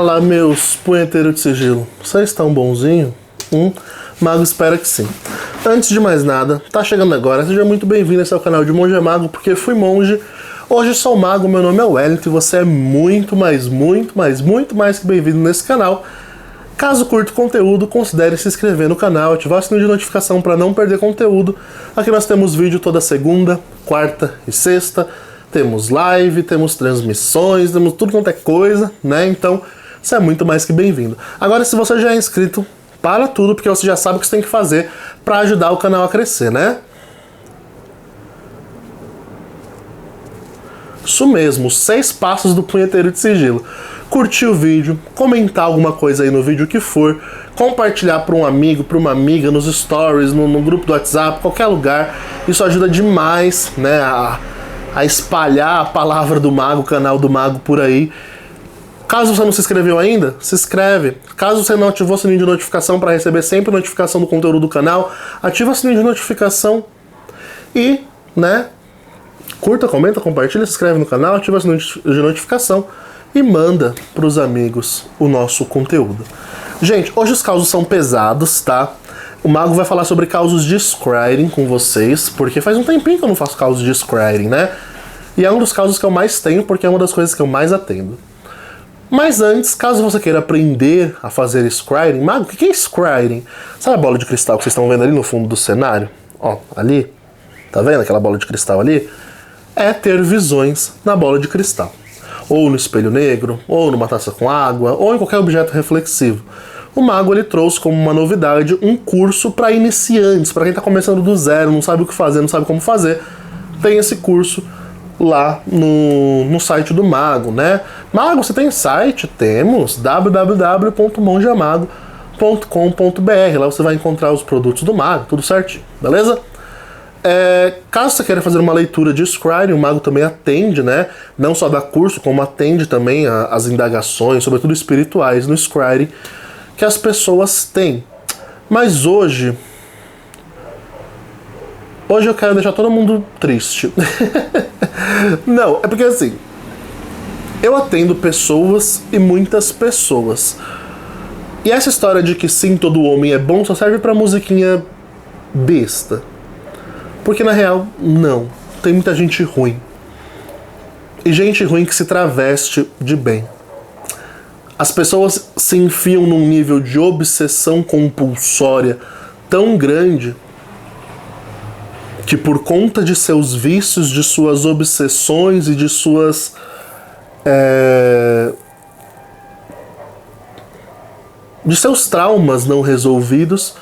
Fala, meus punheteiros de sigilo. Vocês estão bonzinho? Mago espera que sim. Antes de mais nada, tá chegando agora, seja muito bem-vindo a esse é o canal de Monge é Mago, porque fui monge, hoje sou mago, meu nome é Wellington e você é muito mais que bem-vindo nesse canal. Caso curta o conteúdo, considere se inscrever no canal, ativar o sininho de notificação para não perder conteúdo. Aqui nós temos vídeo toda segunda, quarta e sexta. Temos live, temos transmissões, temos tudo quanto é coisa, né? Então, você é muito mais que bem-vindo. Agora, se você já é inscrito, para tudo, porque você já sabe o que você tem que fazer para ajudar o canal a crescer, né? Isso mesmo, 6 passos do punheteiro de sigilo. Curtir o vídeo, comentar alguma coisa aí no vídeo que for, compartilhar para um amigo, para uma amiga, nos stories, no grupo do WhatsApp, qualquer lugar. Isso ajuda demais, né, a espalhar a palavra do mago, o canal do mago por aí. Caso você não se inscreveu ainda, se inscreve. Caso você não ativou o sininho de notificação para receber sempre notificação do conteúdo do canal, ativa o sininho de notificação e, né, curta, comenta, compartilha, se inscreve no canal, ativa o sininho de notificação e manda para os amigos o nosso conteúdo. Gente, hoje os causos são pesados, tá? O mago vai falar sobre causos de scrying com vocês, porque faz um tempinho que eu não faço causos de scrying, né? E é um dos causos que eu mais tenho, porque é uma das coisas que eu mais atendo. Mas antes, caso você queira aprender a fazer scrying, mago, o que é scrying? Sabe a bola de cristal que vocês estão vendo ali no fundo do cenário? Ó, ali, tá vendo aquela bola de cristal ali? É ter visões na bola de cristal. Ou no espelho negro, ou numa taça com água, ou em qualquer objeto reflexivo. O mago ele trouxe como uma novidade um curso para iniciantes, para quem está começando do zero, não sabe o que fazer, não sabe como fazer. Tem esse curso lá no site do mago, né? Mago, você tem site? Temos www.mongeamago.com.br. Lá você vai encontrar os produtos do mago, tudo certinho, beleza? Caso você queira fazer uma leitura de scrying, o mago também atende, né? Não só dá curso, como atende também as indagações, sobretudo espirituais, no scrying que as pessoas têm. Mas hoje eu quero deixar todo mundo triste. Não, é porque assim, eu atendo pessoas e muitas pessoas. E essa história de que sim, todo homem é bom só serve pra musiquinha besta. Porque na real, não. Tem muita gente ruim. E gente ruim que se traveste de bem. As pessoas se enfiam num nível de obsessão compulsória tão grande que por conta de seus vícios, de suas obsessões e de suas de seus traumas não resolvidos,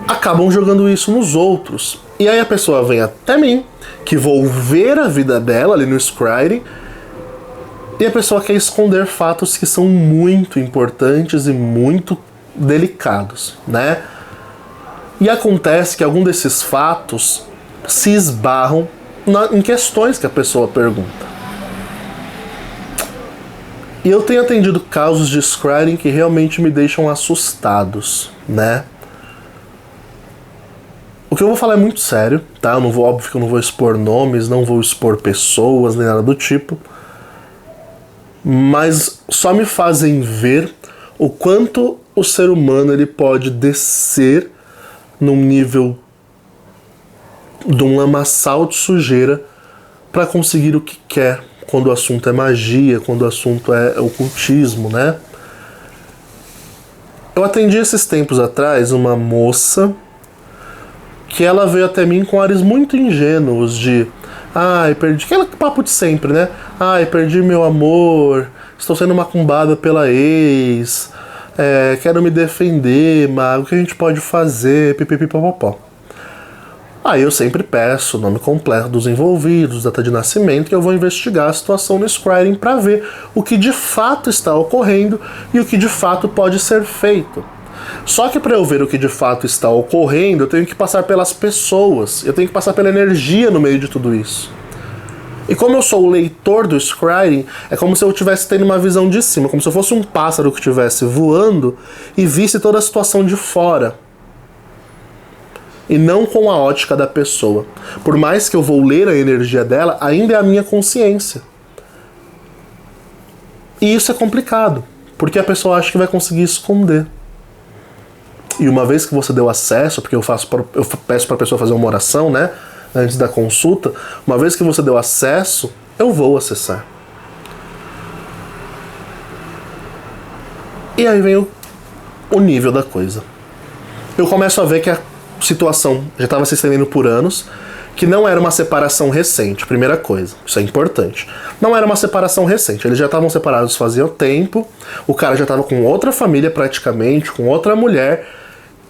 acabam jogando isso nos outros. E aí a pessoa vem até mim, que vou ver a vida dela ali no scrying, e a pessoa quer esconder fatos que são muito importantes e muito delicados, né? E acontece que algum desses fatos se esbarram em questões que a pessoa pergunta. E eu tenho atendido casos de scrying que realmente me deixam assustados, né? O que eu vou falar é muito sério, tá? Óbvio que eu não vou expor nomes, não vou expor pessoas, nem nada do tipo. Mas só me fazem ver o quanto o ser humano ele pode descer num nível de um lamaçal de sujeira para conseguir o que quer, quando o assunto é magia, quando o assunto é ocultismo, né? Eu atendi esses tempos atrás uma moça que ela veio até mim com ares muito ingênuos de perdi, aquele papo de sempre, né? Perdi meu amor, estou sendo macumbada pela ex, quero me defender, mago, o que a gente pode fazer, pipipipopopó. Aí eu sempre peço o nome completo dos envolvidos, data de nascimento, que eu vou investigar a situação no scrying para ver o que de fato está ocorrendo e o que de fato pode ser feito. Só que para eu ver o que de fato está ocorrendo, eu tenho que passar pelas pessoas, eu tenho que passar pela energia no meio de tudo isso. E como eu sou o leitor do scrying, é como se eu estivesse tendo uma visão de cima, como se eu fosse um pássaro que estivesse voando e visse toda a situação de fora. E não com a ótica da pessoa. Por mais que eu vou ler a energia dela, ainda é a minha consciência. E isso é complicado, porque a pessoa acha que vai conseguir esconder. E uma vez que você deu acesso, porque eu peço para a pessoa fazer uma oração, né, antes da consulta, uma vez que você deu acesso, eu vou acessar. E aí vem o nível da coisa. Eu começo a ver que a situação já estava se estendendo por anos, que não era uma separação recente, primeira coisa, isso é importante. Não era uma separação recente, eles já estavam separados fazia tempo, o cara já estava com outra família praticamente, com outra mulher,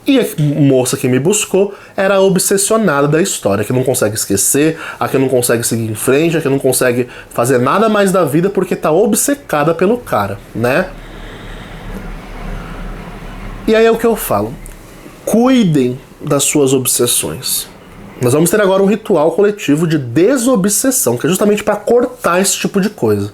e a moça que me buscou era obsessionada da história, que não consegue esquecer, a que não consegue seguir em frente, a que não consegue fazer nada mais da vida porque tá obcecada pelo cara, né? E aí é o que eu falo. Cuidem das suas obsessões. Nós vamos ter agora um ritual coletivo de desobsessão, que é justamente para cortar esse tipo de coisa.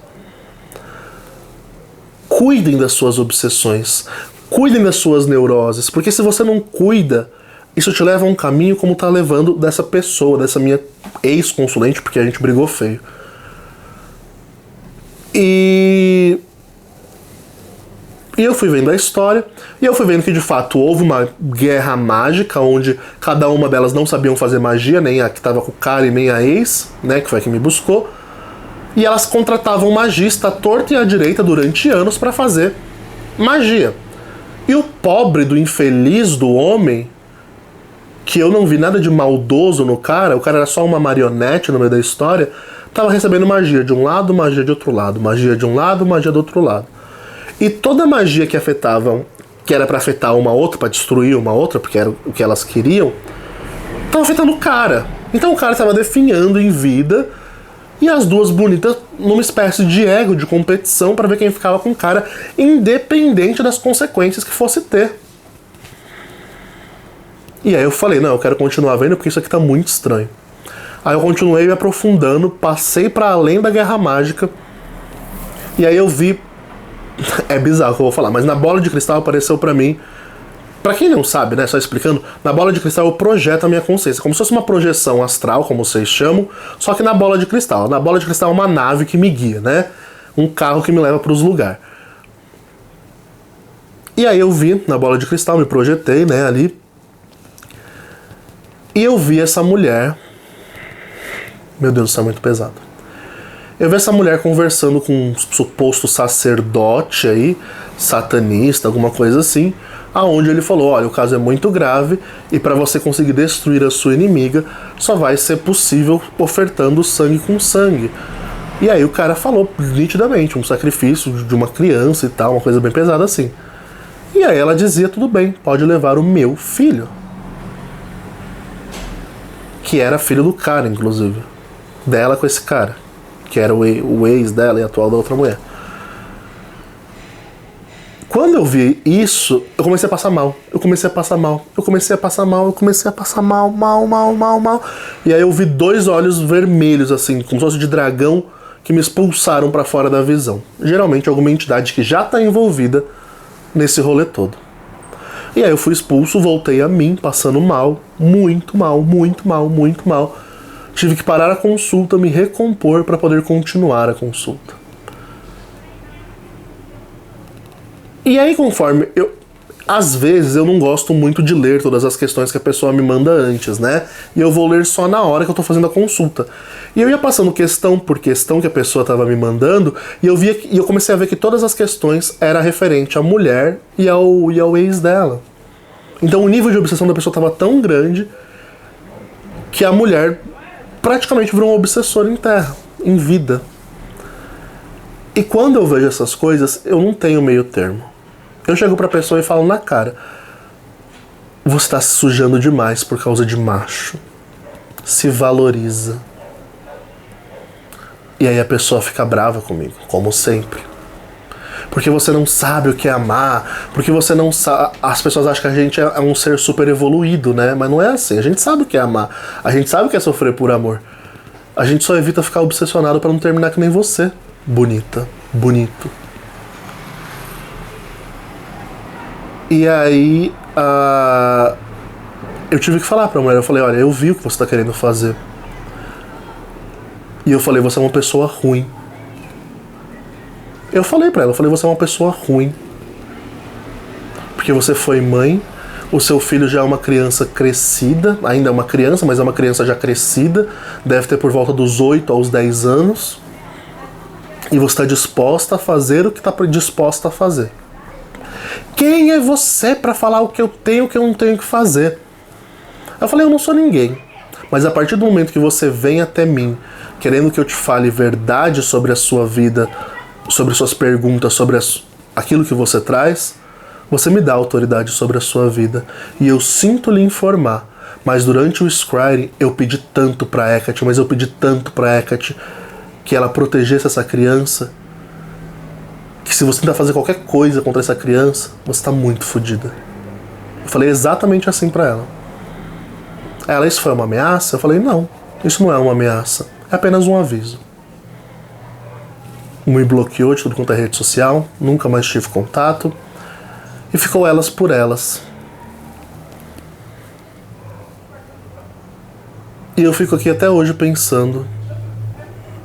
Cuidem das suas obsessões. Cuidem das suas neuroses, porque se você não cuida, isso te leva a um caminho como tá levando dessa pessoa, dessa minha ex-consulente, porque a gente brigou feio. E eu fui vendo a história, e eu fui vendo que de fato houve uma guerra mágica, onde cada uma delas não sabiam fazer magia, nem a que estava com o cara e nem a ex, né, que foi a que me buscou. E elas contratavam magista à torta e à direita durante anos para fazer magia. E o pobre do infeliz do homem, que eu não vi nada de maldoso no cara, o cara era só uma marionete no meio da história, tava recebendo magia de um lado, magia de outro lado, magia de um lado, magia do outro lado. E toda magia que afetavam, que era pra afetar uma outra, pra destruir uma outra, porque era o que elas queriam, tava afetando o cara. Então o cara tava definhando em vida, e as duas bonitas numa espécie de ego, de competição, pra ver quem ficava com o cara, independente das consequências que fosse ter. E aí eu falei, não, eu quero continuar vendo porque isso aqui tá muito estranho. Aí eu continuei me aprofundando, passei pra além da Guerra Mágica, e aí eu vi... É bizarro o que eu vou falar, mas na bola de cristal apareceu pra mim... Pra quem não sabe, né, só explicando, na bola de cristal eu projeto a minha consciência, como se fosse uma projeção astral, como vocês chamam, só que na bola de cristal. Na bola de cristal é uma nave que me guia, né? Um carro que me leva pros lugares. E aí eu vi na bola de cristal, me projetei, né, ali. E eu vi essa mulher... Meu Deus, isso é muito pesado. Eu vi essa mulher conversando com um suposto sacerdote aí, satanista, alguma coisa assim, aonde ele falou, olha, o caso é muito grave e para você conseguir destruir a sua inimiga, só vai ser possível ofertando sangue com sangue. E aí o cara falou nitidamente, um sacrifício de uma criança e tal, uma coisa bem pesada assim. E aí ela dizia, tudo bem, pode levar o meu filho. Que era filho do cara, inclusive. Dela com esse cara. Que era o ex dela e atual da outra mulher. Quando eu vi isso, eu comecei a passar mal. Eu comecei a passar mal. Mal. E aí eu vi dois olhos vermelhos, assim, como se fosse de dragão, que me expulsaram pra fora da visão. Geralmente alguma entidade que já tá envolvida nesse rolê todo. E aí eu fui expulso, voltei a mim, passando mal. Muito mal. Tive que parar a consulta, me recompor para poder continuar a consulta. E aí, conforme eu... Às vezes eu não gosto muito de ler todas as questões que a pessoa me manda antes, né? E eu vou ler só na hora que eu tô fazendo a consulta. E eu ia passando questão por questão que a pessoa tava me mandando, e eu comecei a ver que todas as questões eram referentes à mulher e ao ex dela. Então o nível de obsessão da pessoa tava tão grande que a mulher praticamente virou um obsessor em terra, em vida. E quando eu vejo essas coisas, eu não tenho meio termo. Eu chego pra pessoa e falo na cara, você tá se sujando demais por causa de macho. Se valoriza. E aí a pessoa fica brava comigo, como sempre. Porque você não sabe o que é amar, porque você não sabe... As pessoas acham que a gente é um ser super evoluído, né? Mas não é assim, a gente sabe o que é amar, a gente sabe o que é sofrer por amor. A gente só evita ficar obsessionado pra não terminar que nem você. Bonita, bonito. E aí, eu tive que falar pra mulher, eu falei, olha, eu vi o que você tá querendo fazer. E eu falei, você é uma pessoa ruim. Eu falei pra ela, você é uma pessoa ruim. Porque você foi mãe, o seu filho já é uma criança crescida, ainda é uma criança, mas é uma criança já crescida, deve ter por volta dos 8 aos 10 anos, e você está disposta a fazer o que está disposta a fazer. Quem é você para falar o que eu tenho e o que eu não tenho que fazer? Eu falei, eu não sou ninguém. Mas a partir do momento que você vem até mim, querendo que eu te fale verdade sobre a sua vida, sobre suas perguntas, sobre aquilo que você traz, você me dá autoridade sobre a sua vida. E eu sinto lhe informar. Mas durante o scrying, eu pedi tanto pra Hecate, mas eu pedi tanto pra Hecate que ela protegesse essa criança, que se você tentar fazer qualquer coisa contra essa criança, você tá muito fodida. Eu falei exatamente assim pra ela. Ela, isso foi uma ameaça? Eu falei, não, isso não é uma ameaça. É apenas um aviso. Me bloqueou de tudo quanto é rede social, nunca mais tive contato. E ficou elas por elas. E eu fico aqui até hoje pensando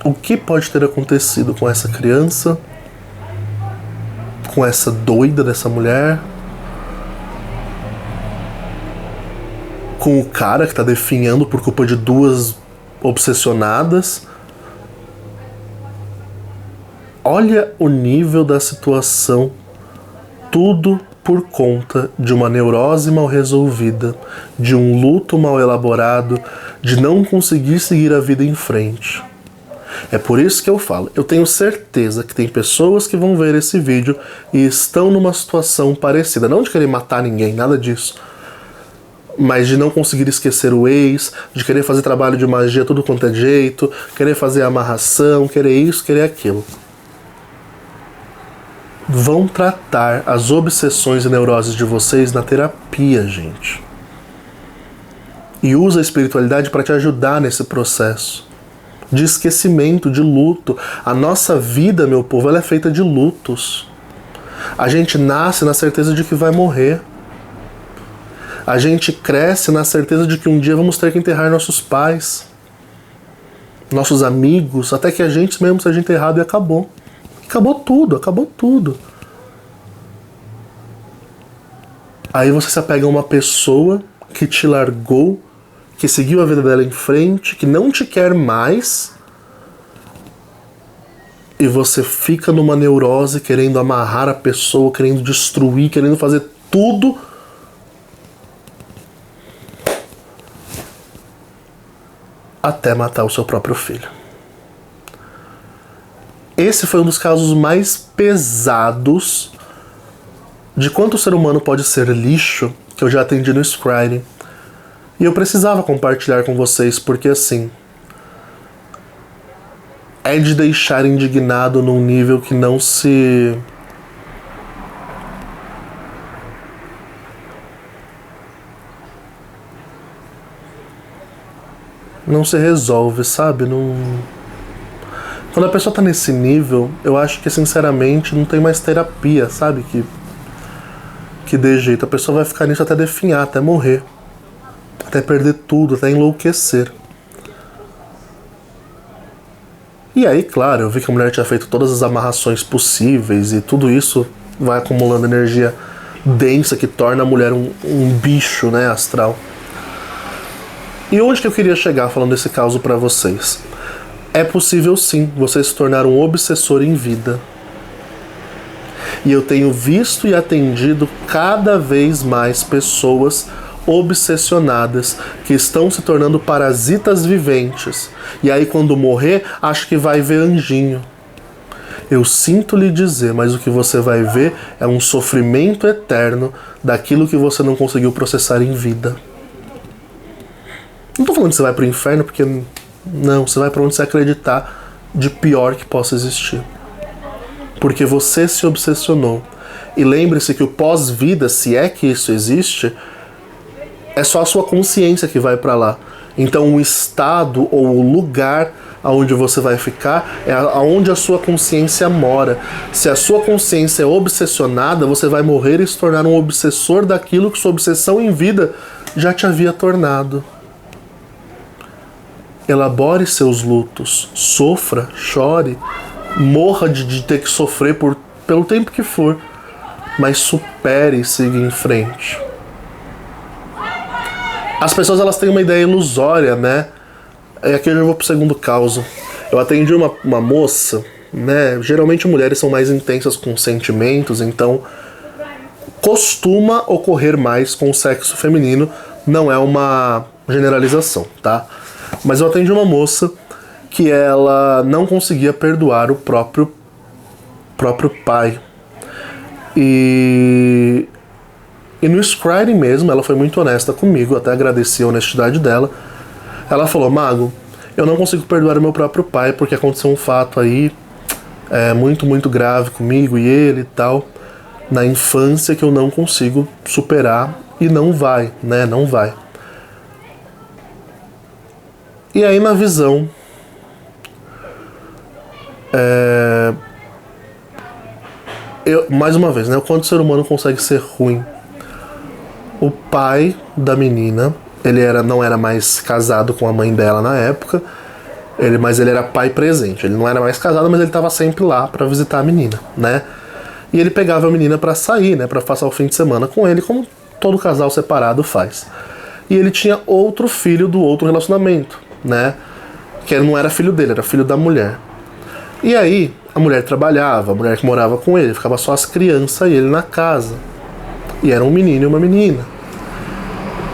o que pode ter acontecido com essa criança, com essa doida dessa mulher, com o cara que tá definhando por culpa de duas obsessionadas. Olha o nível da situação. Tudo por conta de uma neurose mal resolvida, de um luto mal elaborado, de não conseguir seguir a vida em frente. É por isso que eu falo, eu tenho certeza que tem pessoas que vão ver esse vídeo e estão numa situação parecida, não de querer matar ninguém, nada disso, mas de não conseguir esquecer o ex, de querer fazer trabalho de magia tudo quanto é jeito, querer fazer amarração, querer isso, querer aquilo. Vão tratar as obsessões e neuroses de vocês na terapia, gente. E usa a espiritualidade para te ajudar nesse processo de esquecimento, de luto. A nossa vida, meu povo, ela é feita de lutos. A gente nasce na certeza de que vai morrer. A gente cresce na certeza de que um dia vamos ter que enterrar nossos pais, nossos amigos, até que a gente mesmo seja enterrado e acabou. Acabou tudo, acabou tudo. Aí você se apega a uma pessoa que te largou, que seguiu a vida dela em frente, que não te quer mais, e você fica numa neurose querendo amarrar a pessoa, querendo destruir, querendo fazer tudo até matar o seu próprio filho. Esse foi um dos casos mais pesados de quanto o ser humano pode ser lixo que eu já atendi no scrying. E eu precisava compartilhar com vocês, porque assim, é de deixar indignado num nível que não se resolve, sabe? Quando a pessoa tá nesse nível, eu acho que sinceramente não tem mais terapia, sabe? Que dê jeito. A pessoa vai ficar nisso até definhar, até morrer. Até perder tudo, até enlouquecer. E aí, claro, eu vi que a mulher tinha feito todas as amarrações possíveis e tudo isso vai acumulando energia densa que torna a mulher um bicho, né, astral. E onde que eu queria chegar falando desse caso pra vocês? É possível sim você se tornar um obsessor em vida. E eu tenho visto e atendido cada vez mais pessoas obsessionadas que estão se tornando parasitas viventes. E aí quando morrer, acho que vai ver anjinho. Eu sinto lhe dizer, mas o que você vai ver é um sofrimento eterno daquilo que você não conseguiu processar em vida. Não tô falando que você vai pro inferno, porque não, você vai pra onde você acreditar de pior que possa existir. Porque você se obsessionou. E lembre-se que o pós-vida, se é que isso existe, é só a sua consciência que vai pra lá. Então o estado ou o lugar aonde você vai ficar é aonde a sua consciência mora. Se a sua consciência é obsessionada, você vai morrer e se tornar um obsessor daquilo que sua obsessão em vida já te havia tornado. Elabore seus lutos, sofra, chore, morra de ter que sofrer pelo tempo que for, mas supere e siga em frente. As pessoas elas têm uma ideia ilusória, né? E aqui eu já vou pro segundo caso. Eu atendi uma moça, né? Geralmente mulheres são mais intensas com sentimentos, então costuma ocorrer mais com o sexo feminino, não é uma generalização, tá? Mas eu atendi uma moça que ela não conseguia perdoar o próprio pai. E no screening mesmo, ela foi muito honesta comigo, até agradeci a honestidade dela. Ela falou: Mago, eu não consigo perdoar o meu próprio pai porque aconteceu um fato aí muito, muito grave comigo e ele e tal, na infância, que eu não consigo superar e não vai, né? Não vai. E aí na visão, mais uma vez, né? O quanto o ser humano consegue ser ruim. O pai da menina, ele não era mais casado com a mãe dela na época, mas ele era pai presente. Ele não era mais casado, mas ele estava sempre lá para visitar a menina, né? E ele pegava a menina para sair, né? Para passar o fim de semana com ele, como todo casal separado faz. E ele tinha outro filho do outro relacionamento, né? Que não era filho dele, era filho da mulher. E aí, a mulher trabalhava, a mulher que morava com ele, ficava só as crianças e ele na casa. E era um menino e uma menina.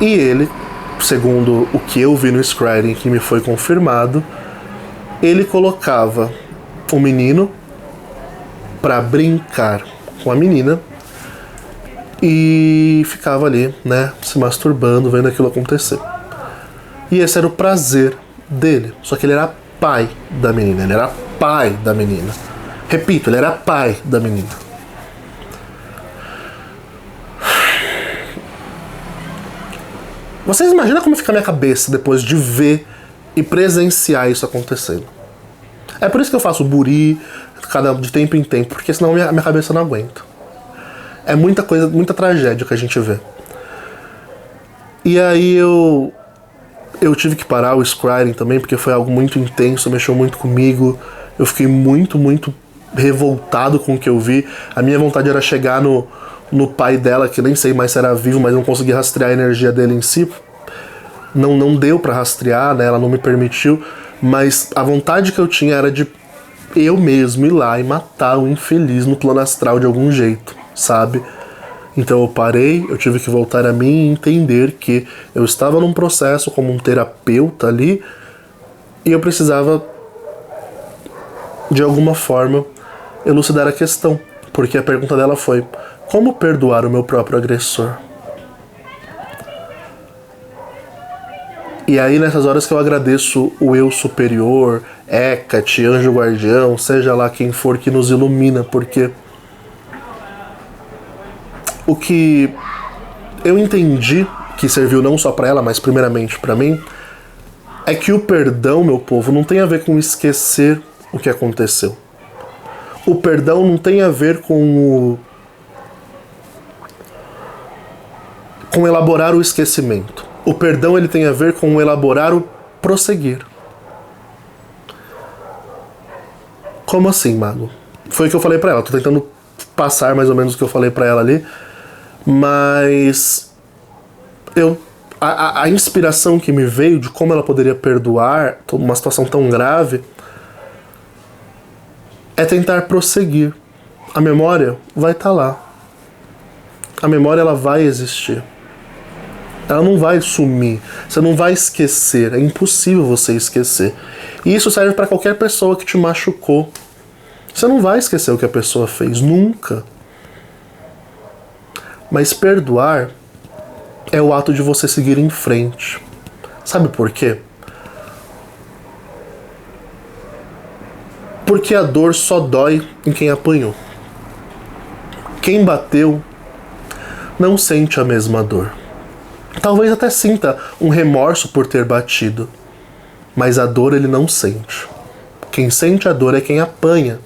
E ele, segundo o que eu vi no screening, que me foi confirmado, ele colocava o menino para brincar com a menina e ficava ali, né, se masturbando, vendo aquilo acontecer. E esse era o prazer dele. Só que ele era pai da menina, ele era pai da menina. Repito, ele era pai da menina. Vocês imaginam como fica a minha cabeça depois de ver e presenciar isso acontecendo? É por isso que eu faço buri de tempo em tempo, porque senão minha cabeça não aguenta. É muita coisa, muita tragédia que a gente vê. E aí eu tive que parar o screening também, porque foi algo muito intenso, mexeu muito comigo. Eu fiquei muito, muito revoltado com o que eu vi. A minha vontade era chegar no pai dela, que nem sei mais se era vivo, mas não consegui rastrear a energia dele em si. Não deu pra rastrear, né? Ela não me permitiu. Mas a vontade que eu tinha era de eu mesmo ir lá e matar o infeliz no plano astral de algum jeito, sabe? Então eu parei, eu tive que voltar a mim e entender que eu estava num processo como um terapeuta ali e eu precisava, de alguma forma, elucidar a questão. Porque a pergunta dela foi: como perdoar o meu próprio agressor? E aí nessas horas que eu agradeço o eu superior, Hecate, anjo guardião, seja lá quem for que nos ilumina, porque o que eu entendi que serviu não só para ela, mas primeiramente para mim, é que o perdão, meu povo, não tem a ver com esquecer o que aconteceu. O perdão não tem a ver com elaborar o esquecimento. O perdão ele tem a ver com elaborar o prosseguir. Como assim, Mago? Foi o que eu falei pra ela. Tô tentando passar mais ou menos o que eu falei pra ela ali. Mas a inspiração que me veio de como ela poderia perdoar uma situação tão grave é tentar prosseguir. A memória vai estar lá. A memória ela vai existir. Ela não vai sumir. Você não vai esquecer. É impossível você esquecer. E isso serve para qualquer pessoa que te machucou. Você não vai esquecer o que a pessoa fez. Nunca. Mas perdoar é o ato de você seguir em frente. Sabe por quê? Porque a dor só dói em quem apanhou. Quem bateu não sente a mesma dor. Talvez até sinta um remorso por ter batido, mas a dor ele não sente. Quem sente a dor é quem apanha.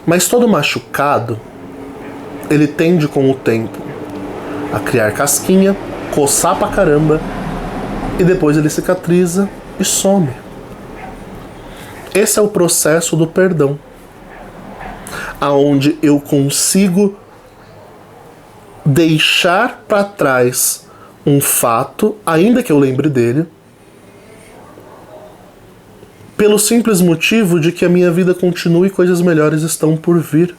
Mas todo machucado, ele tende com o tempo a criar casquinha, coçar pra caramba, e depois ele cicatriza e some. Esse é o processo do perdão, aonde eu consigo deixar para trás um fato, ainda que eu lembre dele, pelo simples motivo de que a minha vida continue e coisas melhores estão por vir.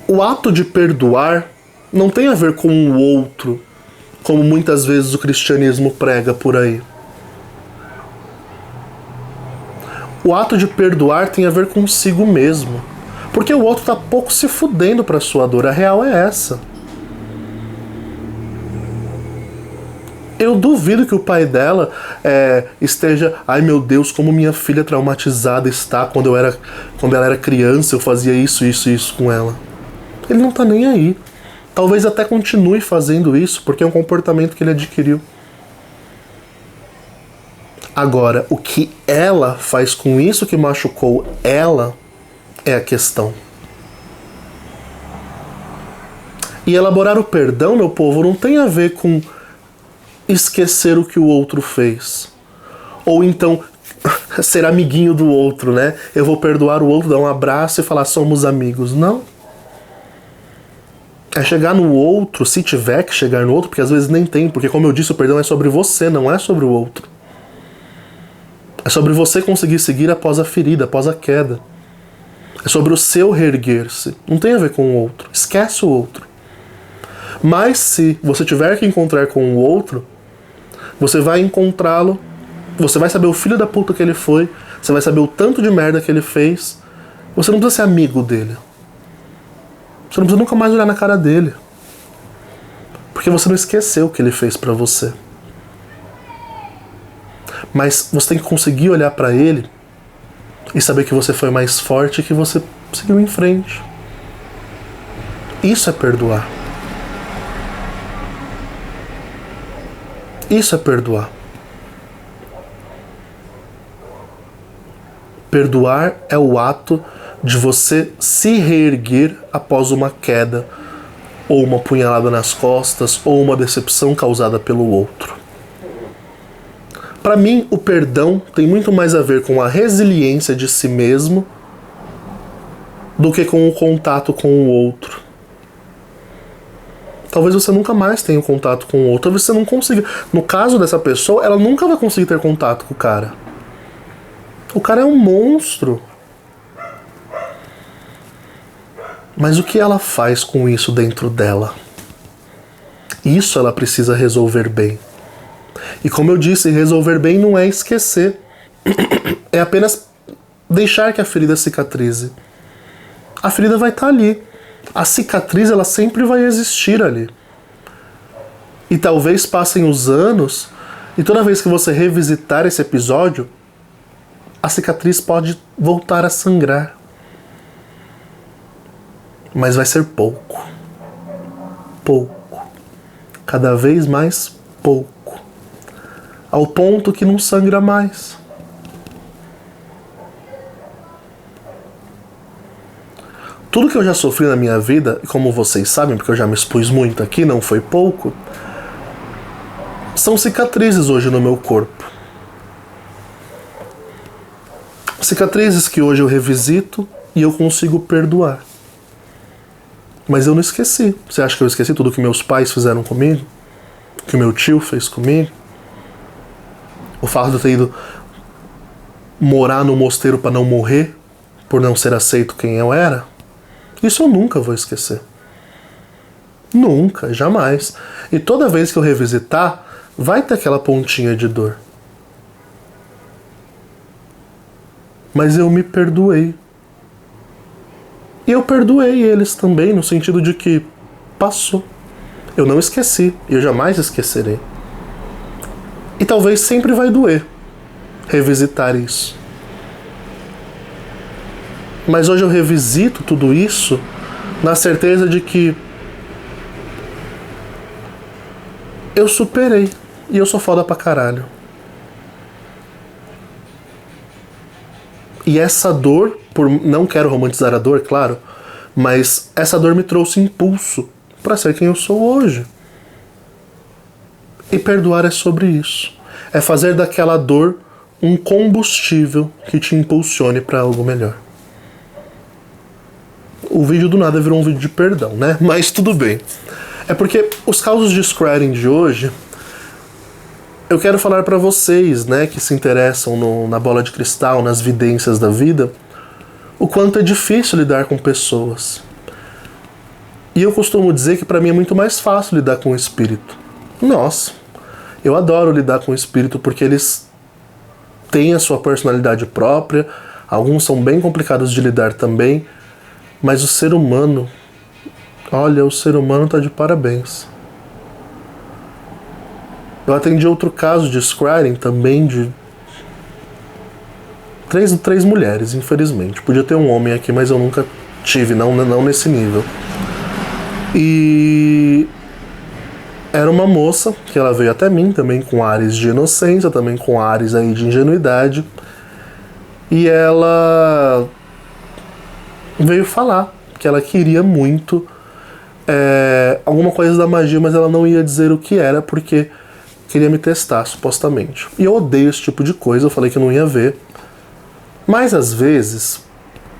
O ato de perdoar não tem a ver com o outro, como muitas vezes o cristianismo prega por aí. O ato de perdoar tem a ver consigo mesmo, porque o outro tá pouco se fudendo pra sua dor. A real é essa. Eu duvido que o pai dela esteja... Ai meu Deus, como minha filha traumatizada está. Quando ela era criança eu fazia isso com ela. Ele não tá nem aí. Talvez até continue fazendo isso, porque é um comportamento que ele adquiriu. Agora, o que ela faz com isso que machucou ela é a questão. E elaborar o perdão, meu povo, não tem a ver com esquecer o que o outro fez. Ou então ser amiguinho do outro, né? Eu vou perdoar o outro, dar um abraço e falar somos amigos. Não. É chegar no outro, se tiver que chegar no outro, porque às vezes nem tem, porque como eu disse, o perdão é sobre você, não é sobre o outro. É sobre você conseguir seguir após a ferida, após a queda. É sobre o seu reerguer-se. Não tem a ver com o outro. Esquece o outro. Mas se você tiver que encontrar com o outro, você vai encontrá-lo, você vai saber o filho da puta que ele foi, você vai saber o tanto de merda que ele fez. Você não precisa ser amigo dele. Você não precisa nunca mais olhar na cara dele. Porque você não esqueceu o que ele fez pra você. Mas você tem que conseguir olhar pra ele e saber que você foi mais forte e que você seguiu em frente. Isso é perdoar. Isso é perdoar. Perdoar é o ato de você se reerguer após uma queda, ou uma punhalada nas costas, ou uma decepção causada pelo outro. Para mim, o perdão tem muito mais a ver com a resiliência de si mesmo do que com o contato com o outro. Talvez você nunca mais tenha contato com o outro, talvez você não consiga. No caso dessa pessoa, ela nunca vai conseguir ter contato com o cara. O cara é um monstro. Mas o que ela faz com isso dentro dela? Isso ela precisa resolver bem. E como eu disse, resolver bem não é esquecer. É apenas deixar que a ferida cicatrize. A ferida vai estar ali. A cicatriz, ela sempre vai existir ali. E talvez passem os anos, e toda vez que você revisitar esse episódio, a cicatriz pode voltar a sangrar. Mas vai ser pouco. Pouco. Cada vez mais pouco. Ao ponto que não sangra mais. Tudo que eu já sofri na minha vida, e como vocês sabem, porque eu já me expus muito aqui, não foi pouco, são cicatrizes hoje no meu corpo. Cicatrizes que hoje eu revisito e eu consigo perdoar. Mas eu não esqueci. Você acha que eu esqueci tudo que meus pais fizeram comigo? Que o meu tio fez comigo? O fato de eu ter ido morar no mosteiro para não morrer, por não ser aceito quem eu era? Isso eu nunca vou esquecer. Nunca, jamais. E toda vez que eu revisitar, vai ter aquela pontinha de dor. Mas eu me perdoei. E eu perdoei eles também, no sentido de que passou. Eu não esqueci, e eu jamais esquecerei. E talvez sempre vai doer revisitar isso. Mas hoje eu revisito tudo isso na certeza de que eu superei e eu sou foda pra caralho. E essa dor, não quero romantizar a dor, claro, mas essa dor me trouxe impulso pra ser quem eu sou hoje. E perdoar é sobre isso. É fazer daquela dor um combustível que te impulsione para algo melhor. O vídeo do nada virou um vídeo de perdão, né? Mas tudo bem. É porque os causos de Scrying de hoje, eu quero falar para vocês, né, que se interessam na bola de cristal, nas vidências da vida, o quanto é difícil lidar com pessoas. E eu costumo dizer que para mim é muito mais fácil lidar com o espírito. Nossa, eu adoro lidar com o espírito porque eles têm a sua personalidade própria, alguns são bem complicados de lidar também, mas o ser humano, olha, o ser humano tá de parabéns. Eu atendi outro caso de Scrying também, de três mulheres, infelizmente. Podia ter um homem aqui, mas eu nunca tive, não nesse nível. E era uma moça que ela veio até mim também com ares de inocência, também com ares aí de ingenuidade. E ela veio falar que ela queria muito alguma coisa da magia, mas ela não ia dizer o que era porque queria me testar, supostamente. E eu odeio esse tipo de coisa, eu falei que não ia ver. Mas às vezes,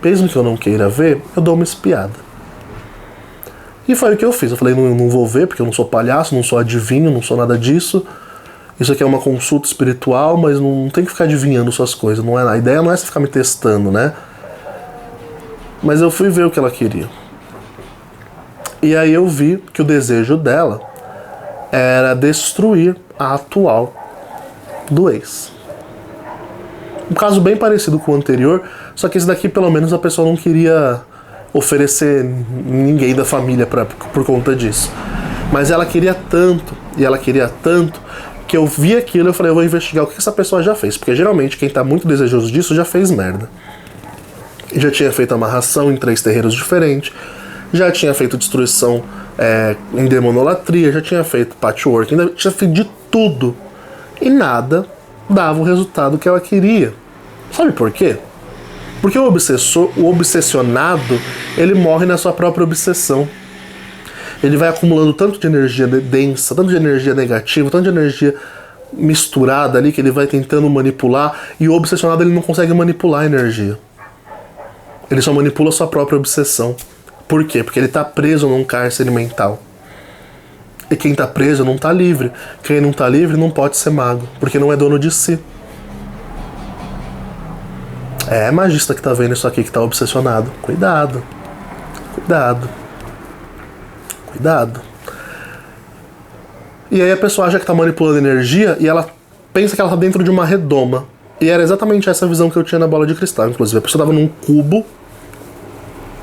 mesmo que eu não queira ver, eu dou uma espiada. E foi o que eu fiz. Eu falei, não vou ver, porque eu não sou palhaço, não sou adivinho, não sou nada disso. Isso aqui é uma consulta espiritual, mas não tem que ficar adivinhando suas coisas. Não é, a ideia não é você ficar me testando, né? Mas eu fui ver o que ela queria. E aí eu vi que o desejo dela era destruir a atual do ex. Um caso bem parecido com o anterior, só que esse daqui pelo menos a pessoa não queria oferecer ninguém da família por conta disso. Mas ela queria tanto, e ela queria tanto, que eu vi aquilo e eu falei, eu vou investigar o que essa pessoa já fez. Porque geralmente quem tá muito desejoso disso já fez merda. Já tinha feito amarração em 3 terreiros diferentes, já tinha feito destruição em demonolatria, já tinha feito patchwork, ainda tinha feito de tudo. E nada dava o resultado que ela queria. Sabe por quê? Porque o obsessionado, ele morre na sua própria obsessão. Ele vai acumulando tanto de energia densa, tanto de energia negativa, tanto de energia misturada ali, que ele vai tentando manipular, e o obsessionado ele não consegue manipular a energia. Ele só manipula a sua própria obsessão. Por quê? Porque ele está preso num cárcere mental. E quem está preso não está livre. Quem não está livre não pode ser mago, porque não é dono de si. É magista que tá vendo isso aqui, que tá obsessionado. Cuidado. Cuidado. Cuidado. E aí a pessoa acha que tá manipulando energia e ela pensa que ela tá dentro de uma redoma. E era exatamente essa visão que eu tinha na bola de cristal. Inclusive, a pessoa tava num cubo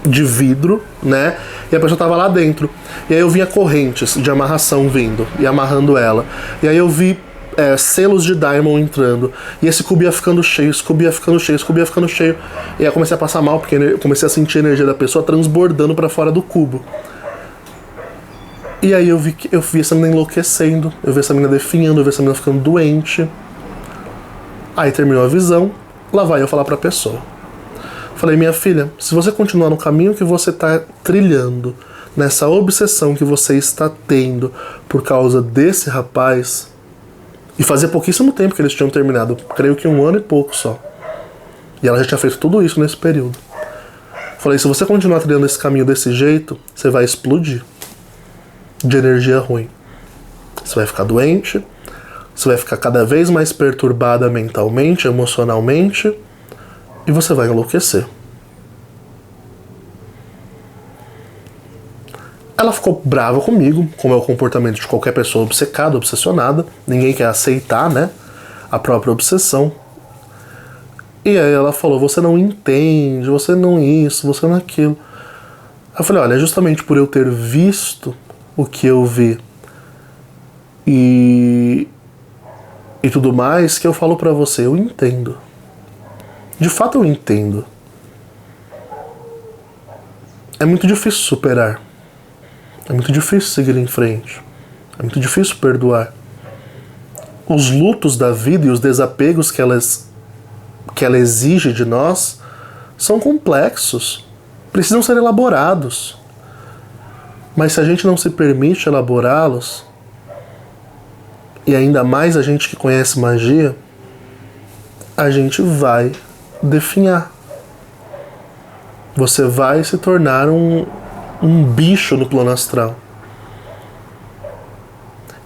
de vidro, né? E a pessoa tava lá dentro. E aí eu via correntes de amarração vindo e amarrando ela. E aí eu vi selos de Diamond entrando. E esse cubo ia ficando cheio, esse cubo ia ficando cheio, esse cubo ia ficando cheio. E aí eu comecei a passar mal, porque eu comecei a sentir a energia da pessoa transbordando pra fora do cubo. E aí eu vi essa menina enlouquecendo, eu vi essa menina definhando, eu vi essa menina ficando doente. Aí terminou a visão, lá vai eu falar pra pessoa. Falei, minha filha, se você continuar no caminho que você tá trilhando, nessa obsessão que você está tendo por causa desse rapaz, e fazia pouquíssimo tempo que eles tinham terminado, creio que 1 ano e pouco só. E ela já tinha feito tudo isso nesse período. Falei, se você continuar trilhando esse caminho desse jeito, você vai explodir de energia ruim. Você vai ficar doente, você vai ficar cada vez mais perturbada mentalmente, emocionalmente, e você vai enlouquecer. Ela ficou brava comigo, como é o comportamento de qualquer pessoa obcecada, obsessionada. Ninguém quer aceitar, né, a própria obsessão. E aí ela falou, você não entende, você não isso, você não aquilo. Eu falei, olha, justamente por eu ter visto o que eu vi e tudo mais, que eu falo pra você, eu entendo. De fato eu entendo. É muito difícil superar. É muito difícil seguir em frente. É muito difícil perdoar. Os lutos da vida e os desapegos que ela exige de nós são complexos. Precisam ser elaborados. Mas se a gente não se permite elaborá-los, e ainda mais a gente que conhece magia, a gente vai definhar. Você vai se tornar um bicho no plano astral.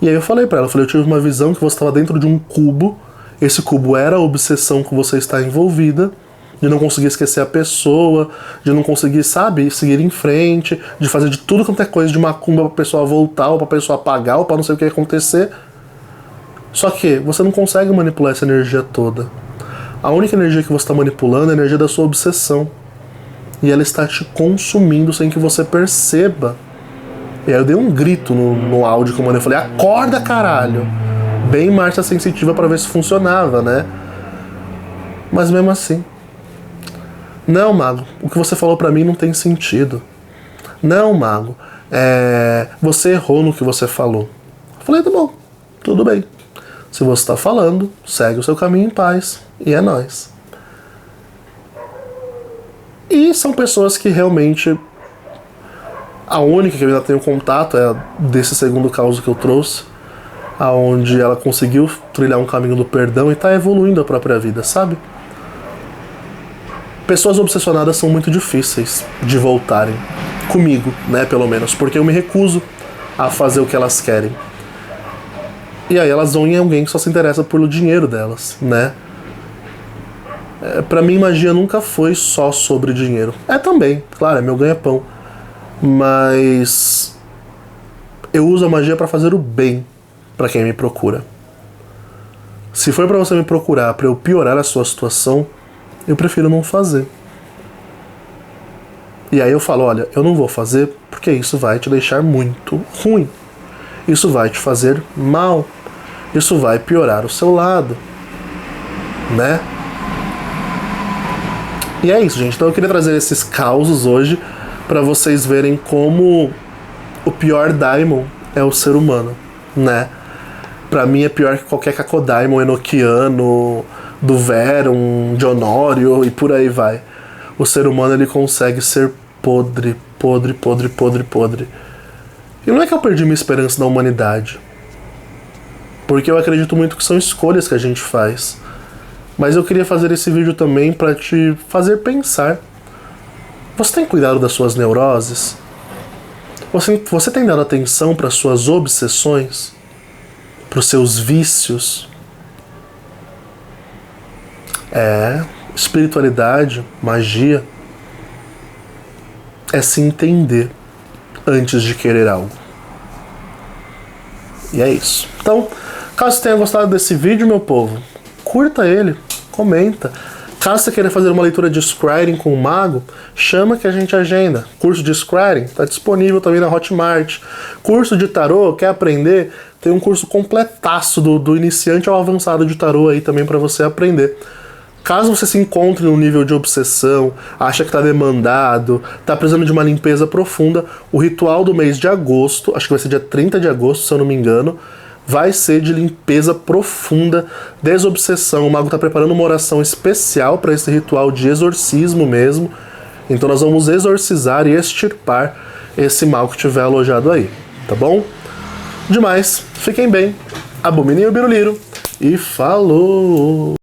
E aí eu falei pra ela, eu tive uma visão que você estava dentro de um cubo, esse cubo era a obsessão que você está envolvida, de não conseguir esquecer a pessoa, de não conseguir, sabe, seguir em frente, de fazer de tudo quanto é coisa de macumba pra pessoa voltar, ou pra pessoa apagar, ou pra não sei o que ia acontecer. Só que você não consegue manipular essa energia toda. A única energia que você está manipulando é a energia da sua obsessão. E ela está te consumindo sem que você perceba. E aí eu dei um grito no áudio que eu mandei, eu falei, acorda, caralho! Bem marcha sensitiva pra ver se funcionava, né? Mas mesmo assim... Não, mago, o que você falou pra mim não tem sentido. Não, mago, você errou no que você falou. Eu falei, tá bom, tudo bem. Se você tá falando, segue o seu caminho em paz. E é nóis. E são pessoas que realmente... A única que eu ainda tenho contato é desse segundo caso que eu trouxe, aonde ela conseguiu trilhar um caminho do perdão e tá evoluindo a própria vida, sabe? Pessoas obsessionadas são muito difíceis de voltarem. Comigo, né, pelo menos. Porque eu me recuso a fazer o que elas querem. E aí elas vão em alguém que só se interessa pelo dinheiro delas, né? Pra mim, magia nunca foi só sobre dinheiro. É também, claro, é meu ganha-pão. Mas... eu uso a magia pra fazer o bem pra quem me procura. Se for pra você me procurar pra eu piorar a sua situação, eu prefiro não fazer. E aí eu falo, olha, eu não vou fazer porque isso vai te deixar muito ruim. Isso vai te fazer mal. Isso vai piorar o seu lado. Né? E é isso, gente. Então eu queria trazer esses causos hoje pra vocês verem como o pior daimon é o ser humano, né? Pra mim é pior que qualquer Cacodemon enoquiano, do Verum, de Honório e por aí vai. O ser humano, ele consegue ser podre, podre, podre, podre, podre. E não é que eu perdi minha esperança na humanidade, porque eu acredito muito que são escolhas que a gente faz. Mas eu queria fazer esse vídeo também pra te fazer pensar. Você tem cuidado das suas neuroses? Você tem dado atenção para suas obsessões? Para os seus vícios? Espiritualidade, magia, é se entender antes de querer algo. E é isso. Então, caso você tenha gostado desse vídeo, meu povo, curta ele, comenta. Caso você queira fazer uma leitura de Scrying com o mago, chama que a gente agenda. Curso de Scrying está disponível também na Hotmart. Curso de tarô, quer aprender? Tem um curso completaço do iniciante ao avançado de tarô aí também para você aprender. Caso você se encontre num nível de obsessão, acha que está demandado, está precisando de uma limpeza profunda, o ritual do mês de agosto, acho que vai ser dia 30 de agosto, se eu não me engano, vai ser de limpeza profunda, desobsessão. O mago está preparando uma oração especial para esse ritual de exorcismo mesmo. Então nós vamos exorcizar e extirpar esse mal que tiver alojado aí, tá bom? Demais, fiquem bem, abominem o biruliro e falou!